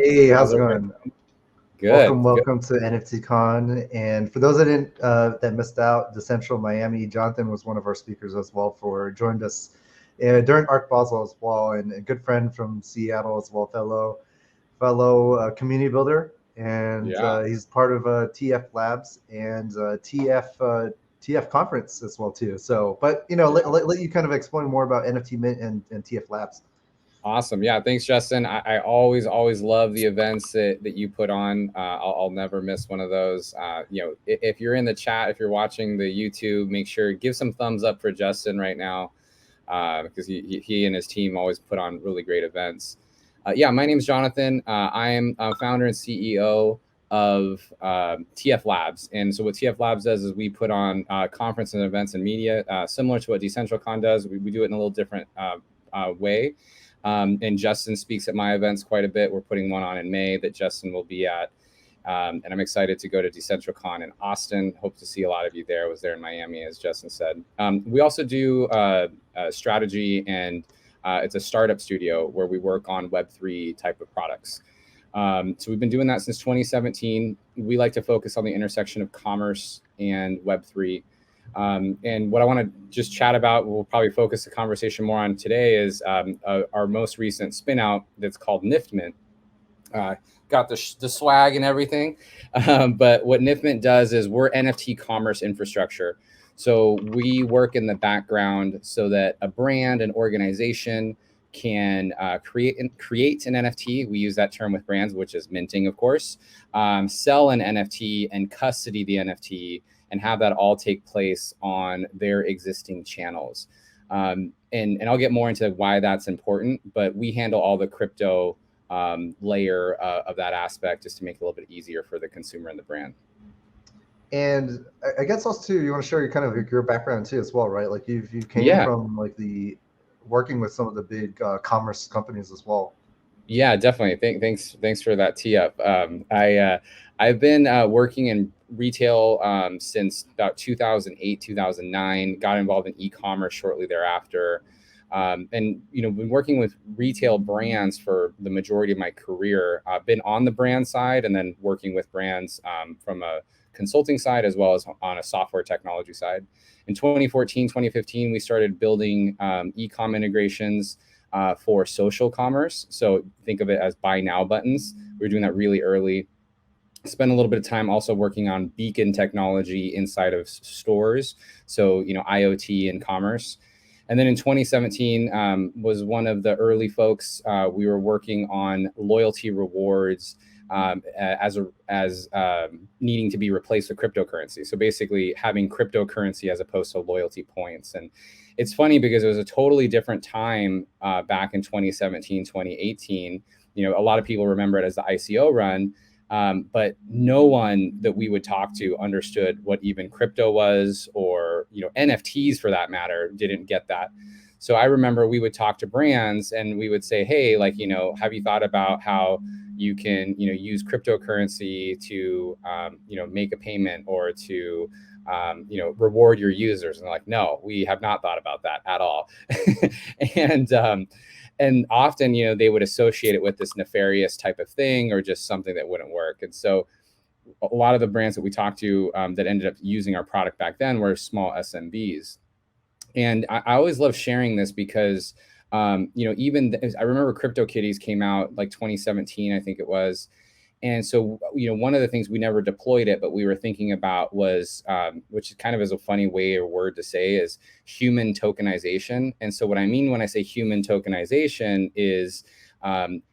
Hey, how's How's it everybody? going? Good, Welcome, good. welcome to NFTCON. And for those that didn't that missed out, Dcentral Miami, Jonathan was one of our speakers as well. For joined us during Art Basel as well, and a good friend from Seattle as well, fellow community builder, and Yeah, he's part of TF Labs and TF conference as well too. So, but yeah. let you kind of explain more about NFT Mint and TF Labs. Awesome. Yeah, thanks, Justin. I always love the events that you put on. I'll never miss one of those. If you're in the chat, if you're watching the YouTube, make sure give some thumbs up for Justin right now, because he and his team always put on really great events. Yeah, my name is Jonathan. I am founder and CEO of TF Labs. And so what TF Labs does is we put on conference and events and media, similar to what DCentralCon does. We do it in a little different way. And Justin speaks at my events quite a bit. We're putting one on in May that Justin will be at. And I'm excited to go to DCentralCon in Austin. Hope to see a lot of you there. I was there in Miami, as Justin said. We also do strategy, and it's a startup studio where we work on Web3 type of products. So we've been doing that since 2017. We like to focus on the intersection of commerce and Web3. And what I want to just chat about, we'll probably focus the conversation more on today, is our most recent spin out that's called NFTMint. Got the swag and everything. But what NFTMint does is we're NFT commerce infrastructure. So we work in the background so that a brand, an organization can create an NFT. We use that term with brands, which is minting, of course, sell an NFT and custody the NFT and have that all take place on their existing channels. And I'll get more into why that's important, but we handle all the crypto layer of that aspect just to make it a little bit easier for the consumer and the brand. And I guess also too, you want to share your kind of your background too as well, right? Like you came Yeah. from like the working with some of the big commerce companies as well. Yeah, definitely. Thanks for that tee up. I've been working in retail since about 2008, 2009. Got involved in e-commerce shortly thereafter, and been working with retail brands for the majority of my career. I've been on the brand side and then working with brands from a consulting side as well as on a software technology side. In 2014, 2015, we started building e-com integrations for social commerce. So think of it as buy now buttons. We were doing that really early. Spent a little bit of time also working on beacon technology inside of stores. So, IoT and commerce. And then in 2017 was one of the early folks. We were working on loyalty rewards as needing to be replaced with cryptocurrency. So basically having cryptocurrency as opposed to loyalty points. And it's funny because it was a totally different time back in 2017, 2018. A lot of people remember it as the ICO run. But no one that we would talk to understood what even crypto was, or NFTs for that matter didn't get that. So I remember we would talk to brands and we would say, hey, have you thought about how you can use cryptocurrency to make a payment or to reward your users? And they're like, no, we have not thought about that at all. And often, they would associate it with this nefarious type of thing or just something that wouldn't work. And so a lot of the brands that we talked to that ended up using our product back then were small SMBs. And I always love sharing this because, I remember CryptoKitties came out like 2017, I think it was. And so, one of the things we never deployed it, but we were thinking about was, which kind of is a funny way or word to say, is human tokenization. And so what I mean when I say human tokenization is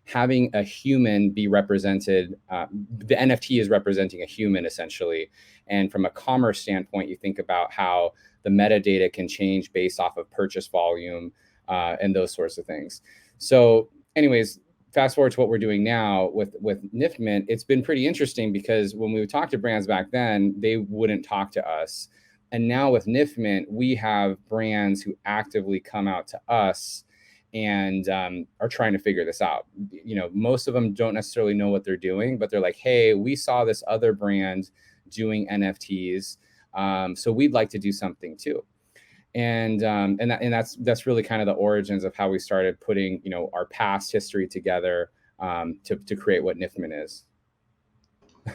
having a human be represented. The NFT is representing a human essentially. And from a commerce standpoint, you think about how the metadata can change based off of purchase volume and those sorts of things. So anyways, fast forward to what we're doing now with NFTMint, it's been pretty interesting because when we would talk to brands back then, they wouldn't talk to us. And now with NFTMint, we have brands who actively come out to us and are trying to figure this out. Most of them don't necessarily know what they're doing, but they're like, hey, we saw this other brand doing NFTs, so we'd like to do something too. And that's really kind of the origins of how we started putting our past history together to create what NFTCON is.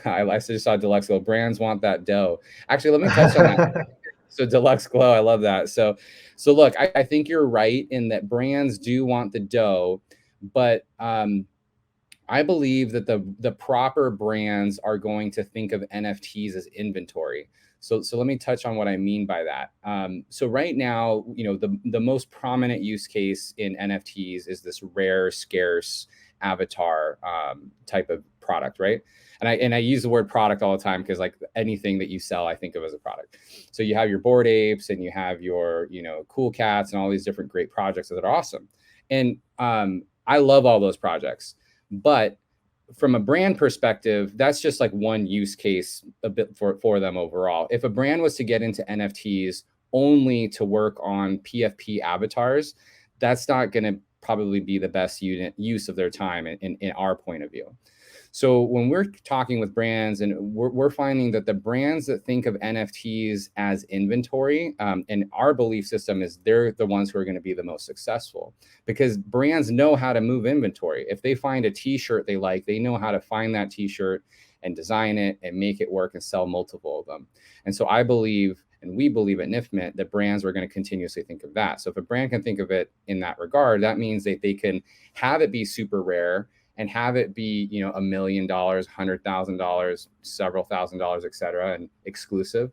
I just saw Deluxe Glow. Brands want that dough. Actually, let me touch on that. So Deluxe Glow, I love that. So look, I think you're right in that brands do want the dough, but I believe that the proper brands are going to think of NFTs as inventory. So let me touch on what I mean by that. So right now, the most prominent use case in NFTs is this rare, scarce avatar type of product, right? And I use the word product all the time because like anything that you sell, I think of as a product. So you have your Bored Apes and you have your Cool Cats and all these different great projects that are awesome. And I love all those projects. But from a brand perspective, that's just like one use case a bit for them overall. If a brand was to get into NFTs only to work on PFP avatars, that's not going to probably be the best use of their time in our point of view. So when we're talking with brands, and we're finding that the brands that think of NFTs as inventory, and our belief system is they're the ones who are going to be the most successful, because brands know how to move inventory. If they find a t-shirt they like, they know how to find that t-shirt and design it and make it work and sell multiple of them. And so I believe, and we believe at NFTCON, that brands are going to continuously think of that. So if a brand can think of it in that regard, that means that they can have it be super rare and have it be, $1 million, $100,000, several $1,000s, et cetera, and exclusive.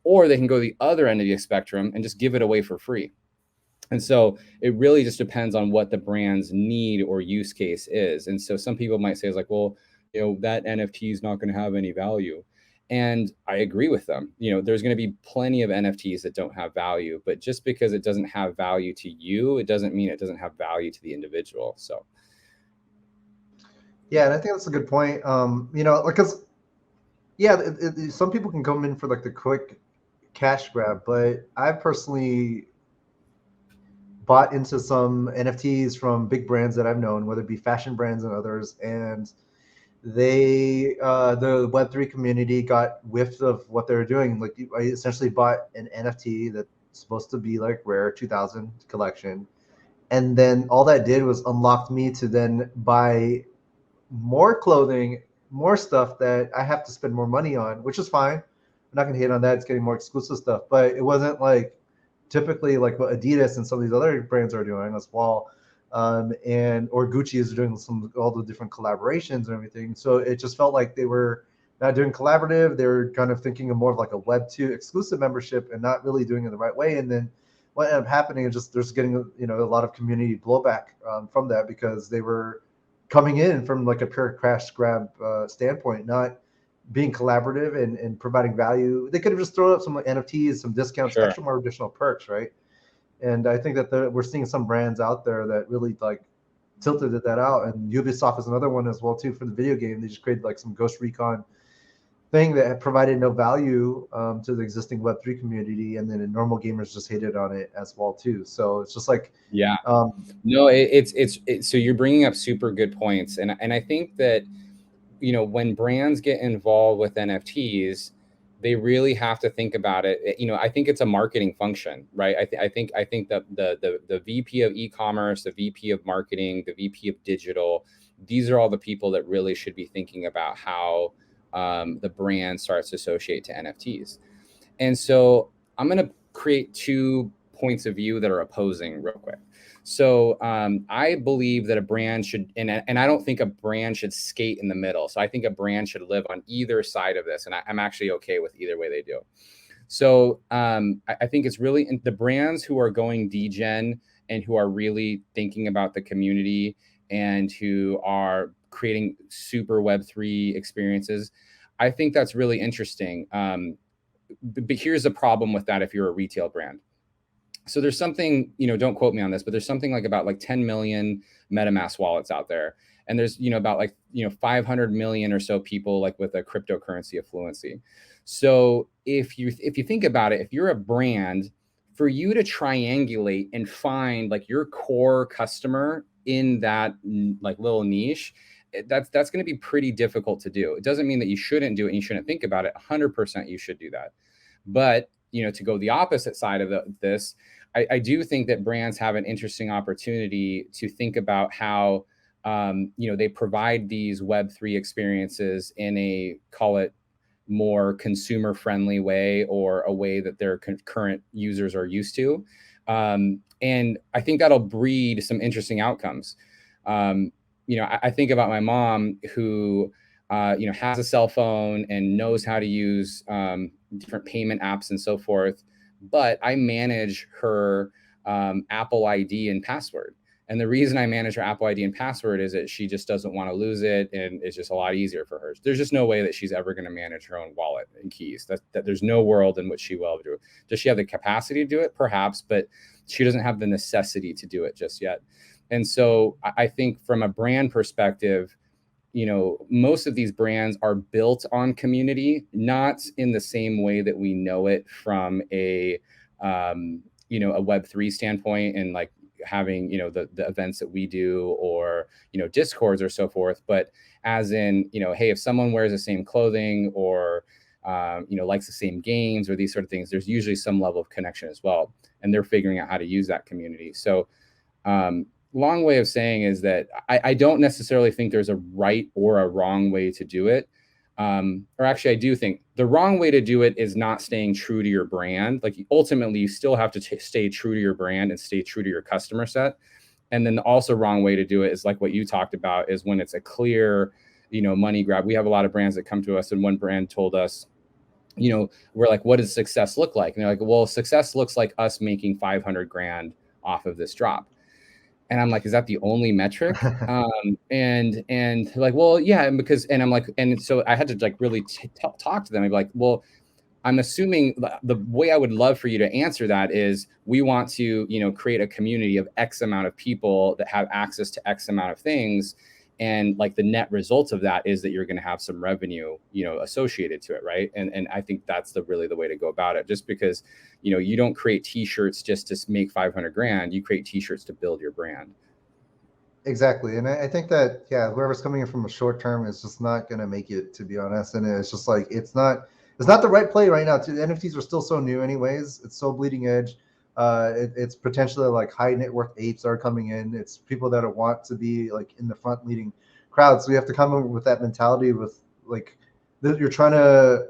Or they can go the other end of the spectrum and just give it away for free. And so it really just depends on what the brand's need or use case is. And so some people might say, it's like, well, that NFT is not going to have any value. And I agree with them. There's going to be plenty of NFTs that don't have value, but just because it doesn't have value to you, it doesn't mean it doesn't have value to the individual. So. Yeah, and I think that's a good point. Because some people can come in for like the quick cash grab, but I personally bought into some NFTs from big brands that I've known, whether it be fashion brands and others, and the Web3 community got whiffed of what they were doing. Like I essentially bought an NFT that's supposed to be like rare 2000 collection, and then all that did was unlocked me to then buy more clothing, more stuff that I have to spend more money on, which is fine. I'm not gonna hate on that. It's getting more exclusive stuff, but it wasn't like typically like what Adidas and some of these other brands are doing as well. Or Gucci is doing all the different collaborations and everything. So it just felt like they were not doing collaborative. They were kind of thinking of more of like a Web2 exclusive membership and not really doing it the right way. And then what ended up happening is just there's getting a lot of community blowback from that, because they were coming in from like a pure cash grab standpoint, not being collaborative and providing value. They could have just thrown up some like NFTs, some discounts, Sure. extra more additional perks, right? And I think that we're seeing some brands out there that really like tilted that out. And Ubisoft is another one as well too for the video game. They just created like some Ghost Recon thing that provided no value to the existing Web3 community, and then normal gamers just hated on it as well too. So it's just like, yeah, no, it's so you're bringing up super good points, and I think that when brands get involved with NFTs, they really have to think about it. I think it's a marketing function, right? I think that the VP of e-commerce, the VP of marketing, the VP of digital, these are all the people that really should be thinking about how the brand starts to associate to NFTs. And so I'm going to create 2 points of view that are opposing real quick. So I believe that a brand should, and I don't think a brand should skate in the middle. So I think a brand should live on either side of this. And I'm actually okay with either way they do. So I think it's really the brands who are going degen and who are really thinking about the community and who are creating super Web3 experiences. I think that's really interesting. But here's the problem with that if you're a retail brand. So there's something, don't quote me on this, but there's something like about like 10 million MetaMask wallets out there. And there's, about like, 500 million or so people like with a cryptocurrency affluency. So if you think about it, if you're a brand, for you to triangulate and find like your core customer in that like little niche, that's going to be pretty difficult to do. It doesn't mean that you shouldn't do it and you shouldn't think about it. 100% you should do that. But, to go the opposite side of this, I do think that brands have an interesting opportunity to think about how they provide these Web3 experiences in a, call it, more consumer friendly way, or a way that their current users are used to. And I think that'll breed some interesting outcomes. I think about my mom who, has a cell phone and knows how to use different payment apps and so forth, but I manage her Apple ID and password. And the reason I manage her Apple ID and password is that she just doesn't want to lose it, and it's just a lot easier for her. There's just no way that she's ever going to manage her own wallet and keys. That there's no world in which she will do it. Does she have the capacity to do it? Perhaps, but she doesn't have the necessity to do it just yet. And so I think from a brand perspective, most of these brands are built on community, not in the same way that we know it from a Web3 standpoint, and like having, the events that we do, or, Discords or so forth, but as in, hey, if someone wears the same clothing, or, likes the same games, or these sort of things, there's usually some level of connection as well. And they're figuring out how to use that community. So, long way of saying is that I don't necessarily think there's a right or a wrong way to do it. Or actually, I do think the wrong way to do it is not staying true to your brand. Like, ultimately, you still have to stay true to your brand and stay true to your customer set. And then the also wrong way to do it is like what you talked about, is when it's a clear, money grab. We have a lot of brands that come to us, and one brand told us, we're like, what does success look like? And they're like, well, success looks like us making 500 grand off of this drop. And I'm like, is that the only metric? And like, well, yeah, and I'm like, and so I had to like really talk to them. I'd be like, well, I'm assuming the way I would love for you to answer that is, we want to, create a community of X amount of people that have access to X amount of things. And like the net result of that is that you're going to have some revenue, associated to it. Right. And I think that's really the way to go about it. Just because, you don't create t-shirts just to make 500 grand, you create t-shirts to build your brand. Exactly. And I think that, yeah, whoever's coming in from a short term is just not going to make it, to be honest. And it's just like, it's not the right play right now. The NFTs are still so new anyways. It's so bleeding edge. It's potentially like high net worth apes are coming in. It's people that want to be like in the front leading crowd. So we have to come in with that mentality, with like, you're trying to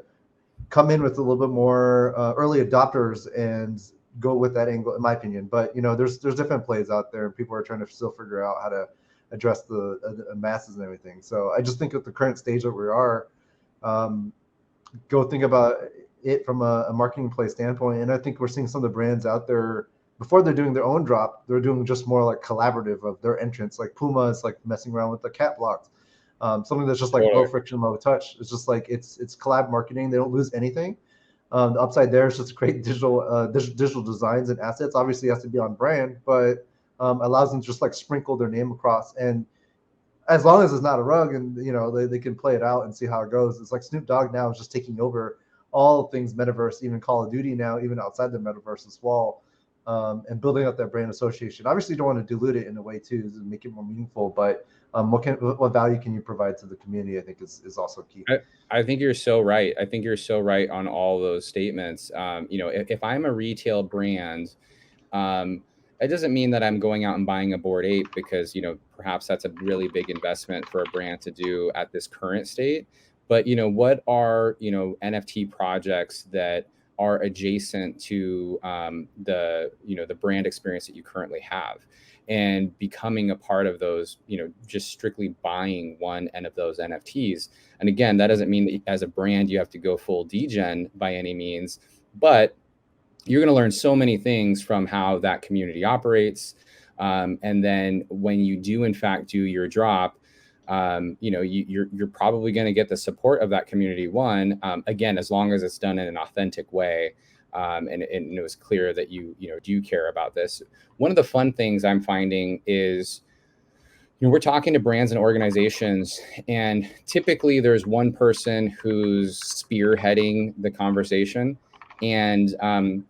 come in with a little bit more early adopters and go with that angle, in my opinion. But there's different plays out there, and people are trying to still figure out how to address the masses and everything. So I just think at the current stage that we are, go think about it from a marketing play standpoint. And I think we're seeing some of the brands out there, before they're doing their own drop, they're doing just more like collaborative of their entrance. Like Puma is like messing around with the cat blocks. Something that's just like low friction, low touch. It's just like it's collab marketing. They don't lose anything. The upside there is just create digital designs and assets. Obviously, it has to be on brand, but allows them to just like sprinkle their name across. And as long as it's not a rug, and they can play it out and see how it goes. It's like Snoop Dogg now is just taking over all things metaverse, even Call of Duty now, even outside the metaverse as well, and building up that brand association. Obviously, you don't want to dilute it in a way too, to make it more meaningful, but what value can you provide to the community, I think is also key. I think you're so right. I think you're so right on all those statements. If I'm a retail brand, it doesn't mean that I'm going out and buying a Bored Ape, because, perhaps that's a really big investment for a brand to do at this current state. But, what are, NFT projects that are adjacent to the brand experience that you currently have, and becoming a part of those, just strictly buying one end of those NFTs. And again, that doesn't mean that as a brand you have to go full degen by any means, but you're going to learn so many things from how that community operates. And then when you do, in fact, do your drop, you're probably going to get the support of that community. Again, as long as it's done in an authentic way. And it was clear that you do care about this. One of the fun things I'm finding is, we're talking to brands and organizations, and typically there's one person who's spearheading the conversation, and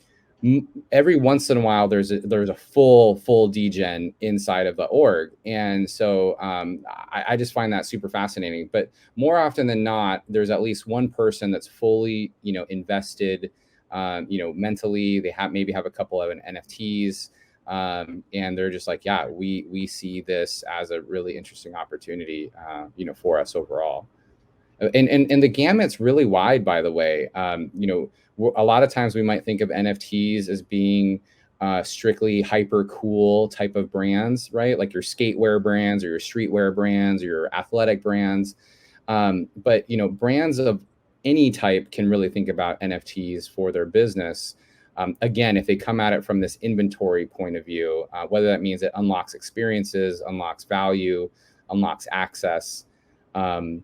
every once in a while there's a full degen inside of the org. And so I just find that super fascinating. But more often than not, there's at least one person that's fully invested. Mentally, they maybe have a couple of NFTs. And they're just like, yeah, we see this as a really interesting opportunity, for us overall. And the gamut's really wide, by the way. A lot of times we might think of NFTs as being strictly hyper cool type of brands, right? Like your skatewear brands or your streetwear brands or your athletic brands. But brands of any type can really think about NFTs for their business. Again, if they come at it from this inventory point of view, whether that means it unlocks experiences, unlocks value, unlocks access. And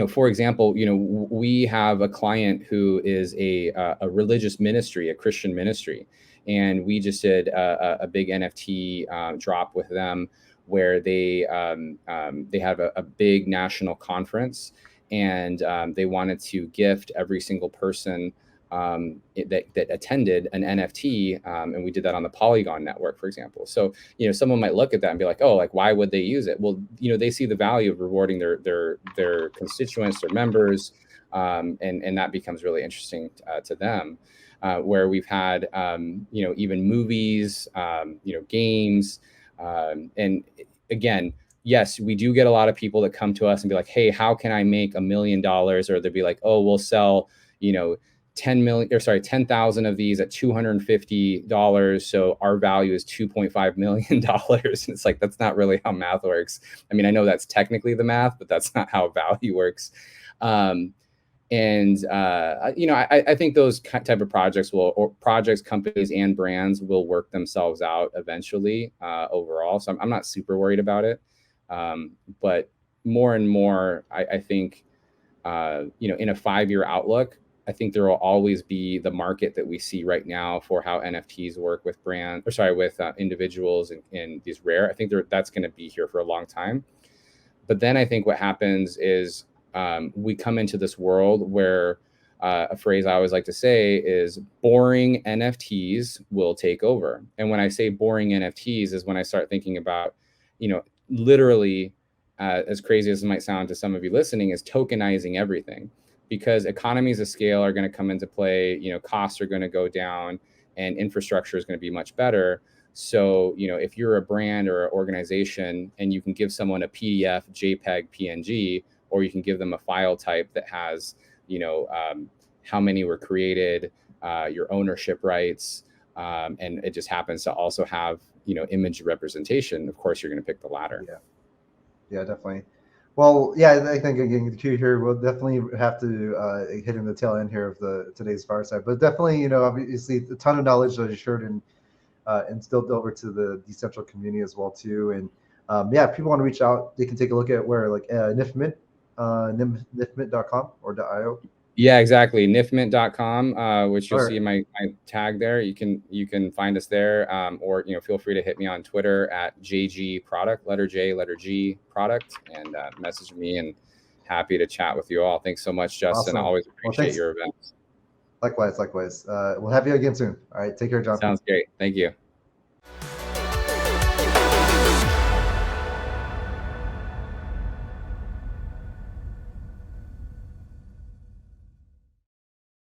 for example, we have a client who is a religious ministry, a Christian ministry, and we just did a big NFT drop with them, where they have a big national conference, and they wanted to gift every single person that attended an NFT, and we did that on the Polygon network, for example. So someone might look at that and be like, oh, like, why would they use it? Well, they see the value of rewarding their constituents, their members, and that becomes really interesting to them. Where we've had even movies, games, and again, yes, we do get a lot of people that come to us and be like, hey, how can I make $1 million? Or they'll be like, oh, we'll sell 10,000 of these at $250. So our value is $2.5 million. And it's like, that's not really how math works. I mean, I know that's technically the math, but that's not how value works. I think those type of projects companies and brands will work themselves out eventually overall. So I'm not super worried about it. But more and more, I think, in a 5-year outlook, I think there will always be the market that we see right now for how NFTs work with with individuals and these rare. I think that's going to be here for a long time. But then I think what happens is we come into this world where a phrase I always like to say is boring NFTs will take over. And when I say boring NFTs is when I start thinking about, literally, as crazy as it might sound to some of you listening, is tokenizing everything. Because economies of scale are going to come into play, costs are going to go down, and infrastructure is going to be much better. So, if you're a brand or an organization and you can give someone a PDF, JPEG, PNG, or you can give them a file type that has, how many were created, your ownership rights, and it just happens to also have, image representation, of course, you're going to pick the latter. Yeah, definitely. Well, yeah, I think again, the Q here, we'll definitely have to hit in the tail end here of today's fireside. But definitely, obviously, a ton of knowledge that you shared and instilled over to the Dcentral community as well too. And if people want to reach out, they can take a look at where, like NFMint, nifmint.com or .io. Yeah, exactly. nifmint.com, which you'll see my tag there. You can find us there, or feel free to hit me on Twitter at JG Product, letter J, letter G Product, and message me. And happy to chat with you all. Thanks so much, Justin. Awesome. I always appreciate your events. Likewise. We'll have you again soon. All right, take care, John. Sounds great. Thank you.